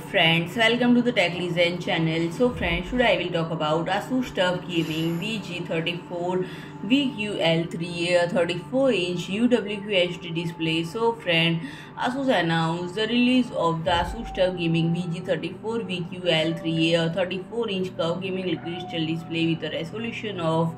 friends, welcome to the Tech Legend channel. So friends, today I will talk about ASUS TUF Gaming VG34VQL3A 34-inch UWQHD display. So friend, ASUS announced the release of the ASUS TUF Gaming VG34VQL3A 34-inch curved gaming crystal display with a resolution of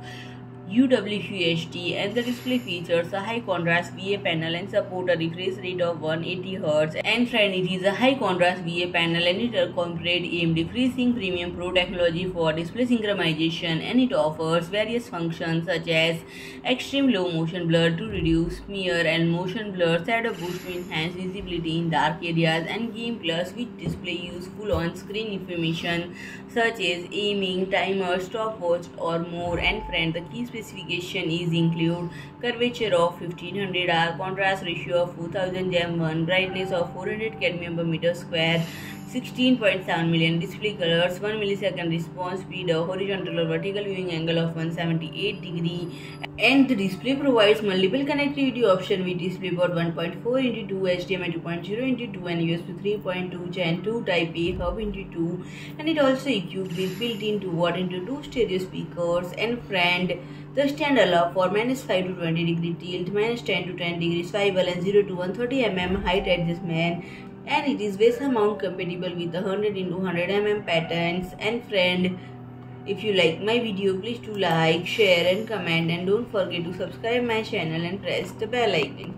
UWQHD, and the display features a high contrast VA panel and support a refresh rate of 180 Hz. And friend, it is a high contrast VA panel and it incorporates AMD FreeSync Premium Pro technology for display synchronization, and it offers various functions such as extreme low motion blur to reduce smear and motion blur, shadow boost to enhance visibility in dark areas, and GamePlus, which display useful on-screen information such as aiming, timer, stopwatch or more. And friend, the key specification is include curvature of 1500R, contrast ratio of 4000:1, brightness of 400 cadmium per meter square, 16.7 million display colors, 1 millisecond response speed, a horizontal or vertical viewing angle of 178 degree, and the display provides multiple connectivity options with DisplayPort 1.4x2, HDMI 2.0x2, and USB 3.2 Gen 2 Type A hub into 2, and it also equipped with built-in 2W2 stereo speakers. And friend, the stand allows for -5 to 20 degree tilt, -10 to 10 degree swivel, and 0 to 130 mm height adjustment. And it is VESA mount compatible with the 100x100 mm patterns. And friend, if you like my video, please do like, share and comment, and don't forget to subscribe my channel and press the bell icon.